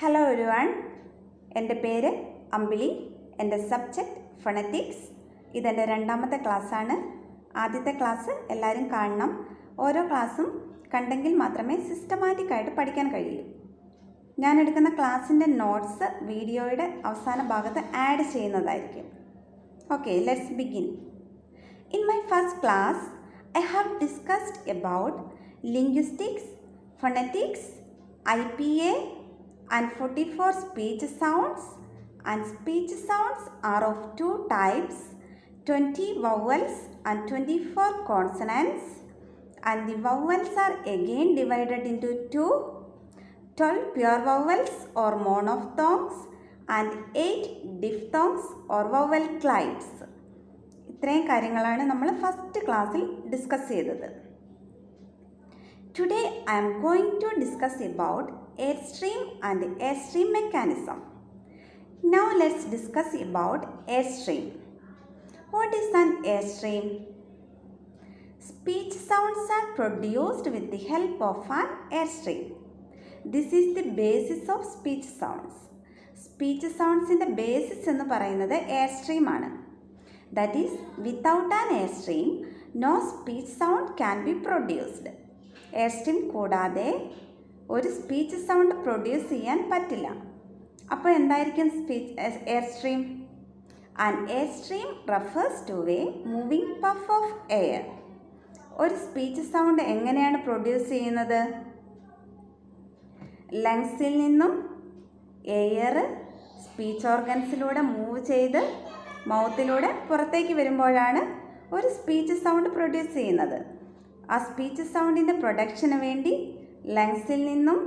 Hello everyone, എൻ്റെ പേര് അമ്പിളി. എൻ്റെ സബ്ജക്റ്റ് ഫൊണറ്റിക്സ്. ഇതെൻ്റെ രണ്ടാമത്തെ ക്ലാസ്സാണ്. ആദ്യത്തെ ക്ലാസ് എല്ലാവരും കാണണം. ഓരോ ക്ലാസ്സും കണ്ടെങ്കിൽ മാത്രമേ സിസ്റ്റമാറ്റിക്കായിട്ട് പഠിക്കാൻ കഴിയൂ. ഞാൻ എടുക്കുന്ന ക്ലാസ്സിൻ്റെ നോട്ട്സ് വീഡിയോയുടെ അവസാന ഭാഗത്ത് ആഡ് ചെയ്യുന്നതായിരിക്കും. Okay, let's begin. In my first class, I have discussed about linguistics, phonetics, IPA and 44 speech sounds, and speech sounds are of two types, 20 vowels and 24 consonants, and the vowels are again divided into two, 12 pure vowels or monophthongs and 8 diphthongs or vowel clades. ഇത്രയും കാര്യങ്ങളാണ് നമ്മൾ first ക്ലാസ്സിൽ discuss ചെയ്തത്. Today I am going to discuss about air stream and air stream mechanism. Now let's discuss about air stream. What is an air stream? Speech sounds are produced with the help of an air stream. This is the basis of speech sounds. Speech സൗണ്ട്സിൻ്റെ basis എന്ന് പറയുന്നത് air stream ആണ്. That is, without an airstream, no speech sound can be produced. Airstream കൂടാതെ ഒരു speech sound produce ചെയ്യാൻ പറ്റില്ല. അപ്പോൾ എന്തായിരിക്കും airstream? An airstream refers to a moving puff of air. ഒരു സ്പീച്ച് സൗണ്ട് എങ്ങനെയാണ് പ്രൊഡ്യൂസ് ചെയ്യുന്നത്? ലങ്സിൽ നിന്നും എയർ സ്പീച്ച് ഓർഗൻസിലൂടെ മൂവ് ചെയ്ത് മൗത്തിലൂടെ പുറത്തേക്ക് വരുമ്പോഴാണ് ഒരു സ്പീച്ച് സൗണ്ട് പ്രൊഡ്യൂസ് ചെയ്യുന്നത്. ആ സ്പീച്ച് സൗണ്ടിൻ്റെ പ്രൊഡക്ഷന് വേണ്ടി ലങ്സിൽ നിന്നും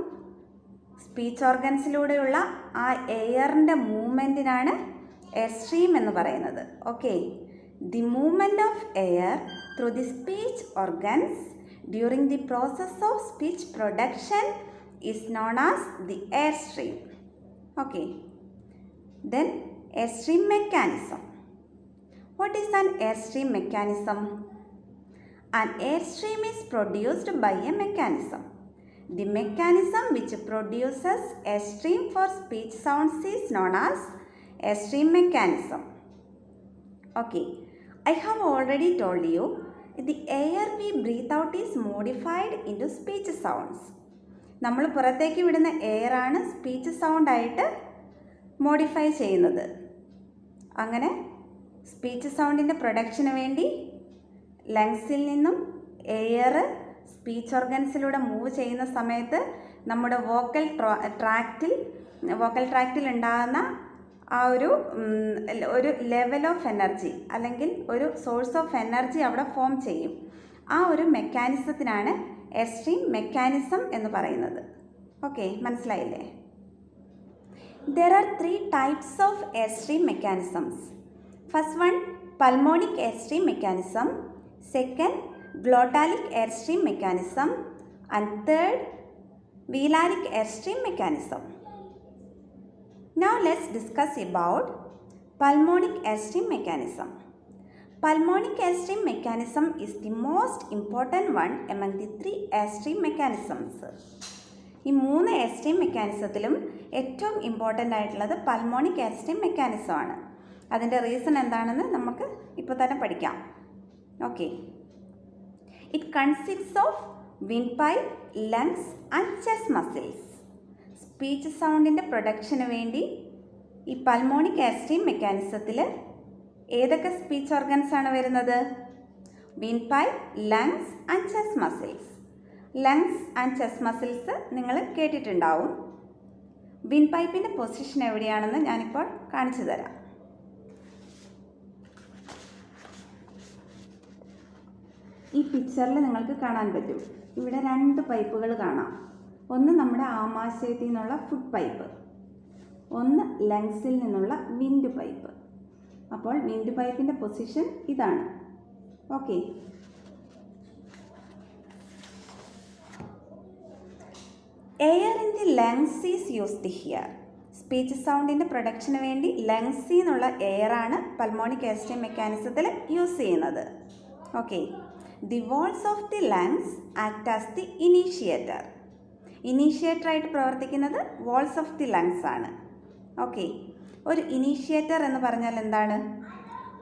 സ്പീച്ച് ഓർഗൻസിലൂടെയുള്ള ആ എയറിൻ്റെ മൂവ്മെൻറ്റിനാണ് എയർ സ്ട്രീം എന്ന് പറയുന്നത്. Okay, the movement of air through the speech organs during the process of speech production is known as the air stream. Okay, then airstream mechanism. What is an airstream mechanism? An airstream is produced by a mechanism. The mechanism which produces airstream for speech sounds is known as airstream mechanism. Okay, I have already told you the air we breathe out is modified into speech sounds. നമ്മൾ പുറത്തേക്ക് വിടുന്ന air ആണ് speech sound ആയിട്ട് modify ചെയ്യുന്നത്. അങ്ങനെ speech സൗണ്ടിൻ്റെ പ്രൊഡക്ഷന് വേണ്ടി ലങ്സിൽ നിന്നും എയർ സ്പീച്ച് ഓർഗൻസിലൂടെ മൂവ് ചെയ്യുന്ന സമയത്ത് നമ്മുടെ വോക്കൽ ട്രാക്റ്റിൽ ഉണ്ടാകുന്ന ആ ഒരു ലെവൽ ഓഫ് എനർജി അല്ലെങ്കിൽ ഒരു സോഴ്സ് ഓഫ് എനർജി അവിടെ ഫോം ചെയ്യും. ആ ഒരു മെക്കാനിസത്തിനാണ് എയർസ്ട്രീം മെക്കാനിസം എന്ന് പറയുന്നത്. ഓക്കെ, മനസ്സിലായില്ലേ? There are three types of airstream mechanisms. First one, pulmonic airstream mechanism. Second, glottalic airstream mechanism. And third, velaric airstream mechanism. Now let's discuss about pulmonic airstream mechanism. Pulmonic airstream mechanism is the most important one among the three airstream mechanisms. ഈ 3 എയർസ്ട്രീം മെക്കാനിസത്തിലും ഏറ്റവും important ആയിട്ടുള്ളത് pulmonic എയർസ്ട്രീം mechanism ആണ്. അതിൻ്റെ reason എന്താണെന്ന് നമുക്ക് ഇപ്പോൾ തന്നെ പഠിക്കാം. Okay, it consists of wind pipe, lungs and chest muscles. Speech സൗണ്ടിൻ്റെ പ്രൊഡക്ഷന് വേണ്ടി ഈ പൾമോണിക് എയർസ്ട്രീം മെക്കാനിസത്തിൽ ഏതൊക്കെ സ്പീച്ച് ഓർഗൻസ് ആണ് വരുന്നത്? Wind pipe, lungs and chest muscles. Lungs and chest muscles നിങ്ങൾ കേട്ടിട്ടുണ്ടാവും. വിൻഡ് പൈപ്പിൻ്റെ പൊസിഷൻ എവിടെയാണെന്ന് ഞാനിപ്പോൾ കാണിച്ചു തരാം. ഈ പിക്ചറിൽ നിങ്ങൾക്ക് കാണാൻ പറ്റും. ഇവിടെ 2 പൈപ്പുകൾ കാണാം. ഒന്ന് നമ്മുടെ ആമാശയത്തിൽ നിന്നുള്ള ഫുഡ് പൈപ്പ്, ഒന്ന് ലങ്സിൽ നിന്നുള്ള വിൻഡ് പൈപ്പ്. അപ്പോൾ വിൻഡ് പൈപ്പിൻ്റെ പൊസിഷൻ ഇതാണ്. Okay, air in the lungs is used here. Speech സൗണ്ടിൻ്റെ പ്രൊഡക്ഷന് വേണ്ടി ലങ്സിൽ നിന്നുള്ള എയറാണ് പൾമോണിക് എയർസ്ട്രീം മെക്കാനിസത്തിൽ യൂസ് ചെയ്യുന്നത്. Okay, the walls of the lungs act as the initiator. ഇനീഷ്യേറ്ററായിട്ട് പ്രവർത്തിക്കുന്നത് വാൾസ് ഓഫ് ദി ലങ്സ് ആണ്. ഓക്കെ, ഒരു ഇനീഷ്യേറ്റർ എന്ന് പറഞ്ഞാൽ എന്താണ്?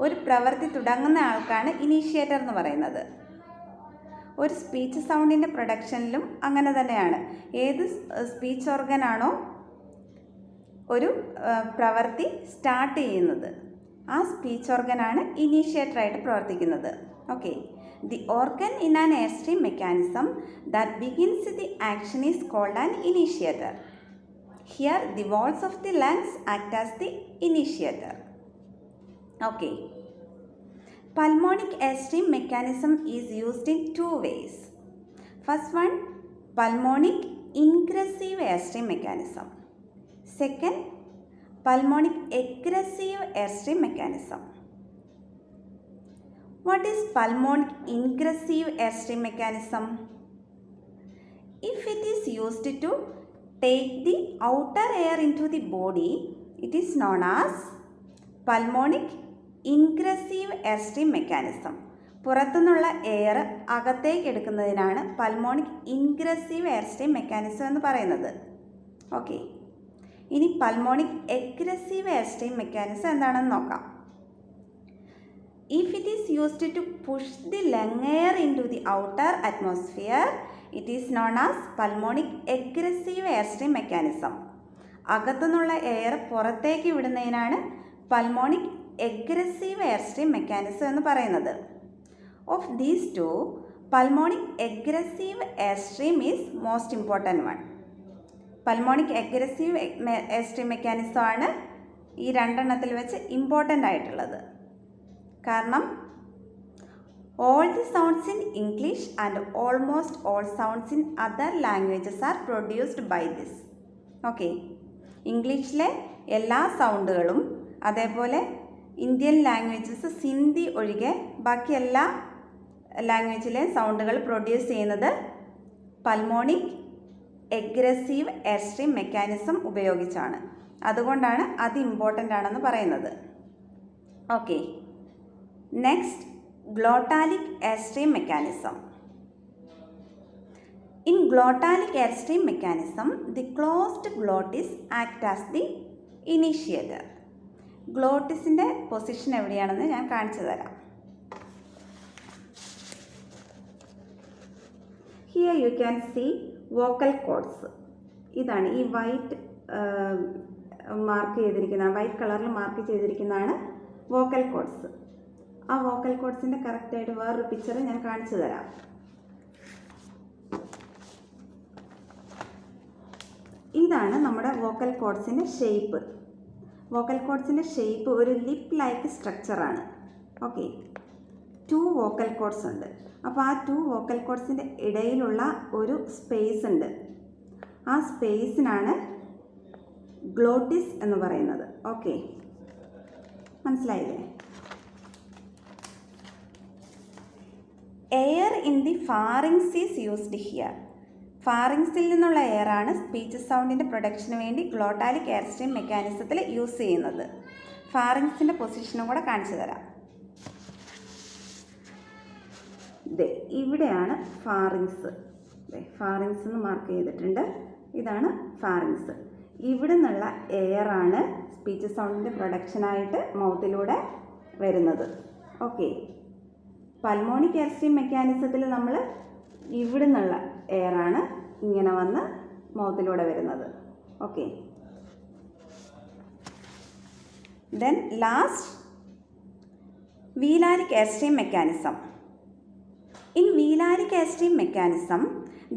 ഒരു പ്രവൃത്തി തുടങ്ങുന്ന ആൾക്കാണ് ഇനീഷ്യേറ്റർ എന്ന് പറയുന്നത്. ഒരു സ്പീച്ച് സൗണ്ടിൻ്റെ പ്രൊഡക്ഷനിലും അങ്ങനെ തന്നെയാണ്. ഏത് സ്പീച്ച് ഓർഗനാണോ ഒരു പ്രവൃത്തി സ്റ്റാർട്ട് ചെയ്യുന്നത്, ആ സ്പീച്ച് ഓർഗനാണ് ഇനീഷ്യേറ്ററായിട്ട് പ്രവർത്തിക്കുന്നത്. Okay, the organ in an air stream mechanism that begins the action is called an initiator. Here the walls of the lungs act as the initiator. Okay, pulmonic airstream mechanism is used in two ways. First one, pulmonic ingressive airstream mechanism. Second, pulmonic aggressive airstream mechanism. What is pulmonic ingressive airstream mechanism? If it is used to take the outer air into the body, it is known as pulmonic ingressive airstream mechanism. പുറത്തുനിന്നുള്ള air അകത്തേക്ക് എടുക്കുന്നതിനാണ് pulmonic ingressive airstream mechanism എന്ന് പറയുന്നത്. Okay, ഇനി pulmonic egressive airstream mechanism എന്താണെന്ന് നോക്കാം. If it is used to push the lung air into the outer atmosphere, it is known as pulmonic egressive airstream mechanism. അകത്തുനിന്നുള്ള air പുറത്തേക്ക് വിടുന്നതിനാണ് pulmonic egressive airstream mechanism എന്ന് പറയുന്നത്. Of these two, pulmonic egressive airstream is most important one. Pulmonic egressive airstream mechanism ആണ് ഈ രണ്ടെണ്ണത്തിൽ വെച്ച് important ആയിട്ടുള്ളത്. കാരണം all the sounds in English and almost all sounds in other languages are produced by this. Okay, ഇംഗ്ലീഷിലെ എല്ലാ സൗണ്ടുകളും അതേപോലെ Indian languages Sindhi ഒഴികെ ബാക്കി എല്ലാ ലാംഗ്വേജിലെ സൗണ്ടുകൾ പ്രൊഡ്യൂസ് ചെയ്യുന്നത് പൾമോണിക് എഗ്രസീവ് എയർസ്ട്രീം മെക്കാനിസം ഉപയോഗിച്ചാണ്. അതുകൊണ്ടാണ് അത് ഇമ്പോർട്ടൻ്റ് ആണെന്ന് പറയുന്നത്. Okay, next, glottalic airstream mechanism. In glottalic airstream mechanism, the closed glottis act as the initiator. ഗ്ലോട്ടിസിൻ്റെ പൊസിഷൻ എവിടെയാണെന്ന് ഞാൻ കാണിച്ചു തരാം. Here you can see vocal cords. ഇതാണ് ഈ വൈറ്റ് മാർക്ക് ചെയ്തിരിക്കുന്ന, വൈറ്റ് കളറിൽ മാർക്ക് ചെയ്തിരിക്കുന്നതാണ് വോക്കൽ കോഡ്സ്. ആ വോക്കൽ കോഡ്സിൻ്റെ കറക്റ്റായിട്ട് വേറൊരു പിക്ചർ ഞാൻ കാണിച്ചു തരാം. ഇതാണ് നമ്മുടെ വോക്കൽ കോഡ്സിൻ്റെ ഷേപ്പ്. വോക്കൽ കോഡ്സിൻ്റെ ഷേപ്പ് ഒരു ലിപ്പ് ലൈക്ക് സ്ട്രക്ചറാണ്. ഓക്കെ, 2 വോക്കൽ കോഡ്സ് ഉണ്ട്. അപ്പോൾ ആ 2 വോക്കൽ കോഡ്സിൻ്റെ ഇടയിലുള്ള ഒരു സ്പേസ് ഉണ്ട്. ആ സ്പേസിനാണ് ഗ്ലോട്ടിസ് എന്ന് പറയുന്നത്. ഓക്കെ, മനസ്സിലായില്ലേ? Air in the pharynx is used here. ഫാറിങ്സിൽ നിന്നുള്ള എയറാണ് സ്പീച്ച് സൗണ്ടിൻ്റെ പ്രൊഡക്ഷന് വേണ്ടി ഗ്ലോട്ടാലിക് എയർസ്ട്രീം മെക്കാനിസത്തിൽ യൂസ് ചെയ്യുന്നത്. ഫാറിങ്സിൻ്റെ പൊസിഷനും കൂടെ കാണിച്ചു തരാം. ഇവിടെയാണ് ഫാറിങ്സ്. ഫാറിങ്സ് എന്ന് മാർക്ക് ചെയ്തിട്ടുണ്ട്. ഇതാണ് ഫാറിങ്സ്. ഇവിടെ നിന്നുള്ള എയറാണ് സ്പീച്ച് സൗണ്ടിൻ്റെ പ്രൊഡക്ഷനായിട്ട് മൗത്തിലൂടെ വരുന്നത്. ഓക്കെ, പൾമോണിക് എയർസ്ട്രീം മെക്കാനിസത്തിൽ നമ്മൾ ഇവിടെ നിന്നുള്ള എയറാണ് ഇങ്ങനെ വന്ന് മൗത്തിലൂടെ വരുന്നത്. Okay, then last, velaric airstream mechanism. In velaric airstream mechanism,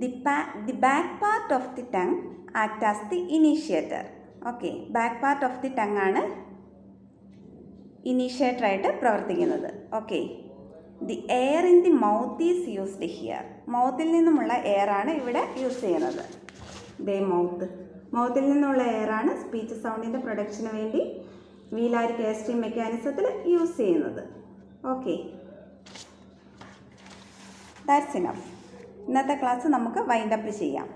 the back part of the tongue act as the initiator. Okay, back part of the tongue ആണ് ഇനീഷ്യേറ്ററായിട്ട് പ്രവർത്തിക്കുന്നത്. Okay, the air in the mouth is used here. മൗത്തിൽ നിന്നുമുള്ള എയറാണ് ഇവിടെ use ചെയ്യുന്നത്. മൗത്തിൽ നിന്നുള്ള എയറാണ് സ്പീച്ച് സൗണ്ടിൻ്റെ പ്രൊഡക്ഷന് വേണ്ടി വീലാരിക് എയർസ്ട്രീം മെക്കാനിസത്തിൽ യൂസ് ചെയ്യുന്നത്. Okay, that's enough. ഇന്നത്തെ ക്ലാസ് നമുക്ക് വൈൻഡ് അപ്പ് ചെയ്യാം.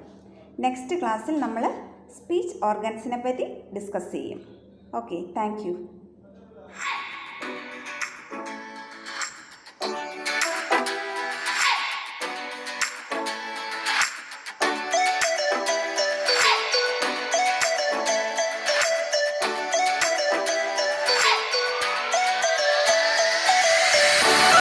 നെക്സ്റ്റ് ക്ലാസ്സിൽ നമ്മൾ സ്പീച്ച് ഓർഗൻസിനെ പറ്റി ഡിസ്കസ് ചെയ്യും. Okay, thank you.